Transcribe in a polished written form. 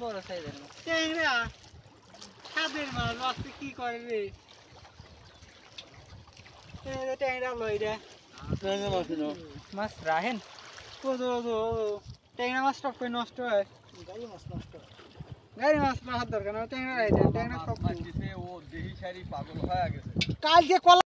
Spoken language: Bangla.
বড় সাইজের মাছ ট্যাংরা সাদের মাছ আজকে কি করে রে ট্যাংরা লই রে মাছ রাহেন ট্যাংরা মাছ টক করে নষ্ট হয় গাড়ি মাছ রাখার দরকার না ট্যাংরা রাই ট্যাংরা টক ও দেহি সারি পাগল হয়ে গেছে কালকে কলা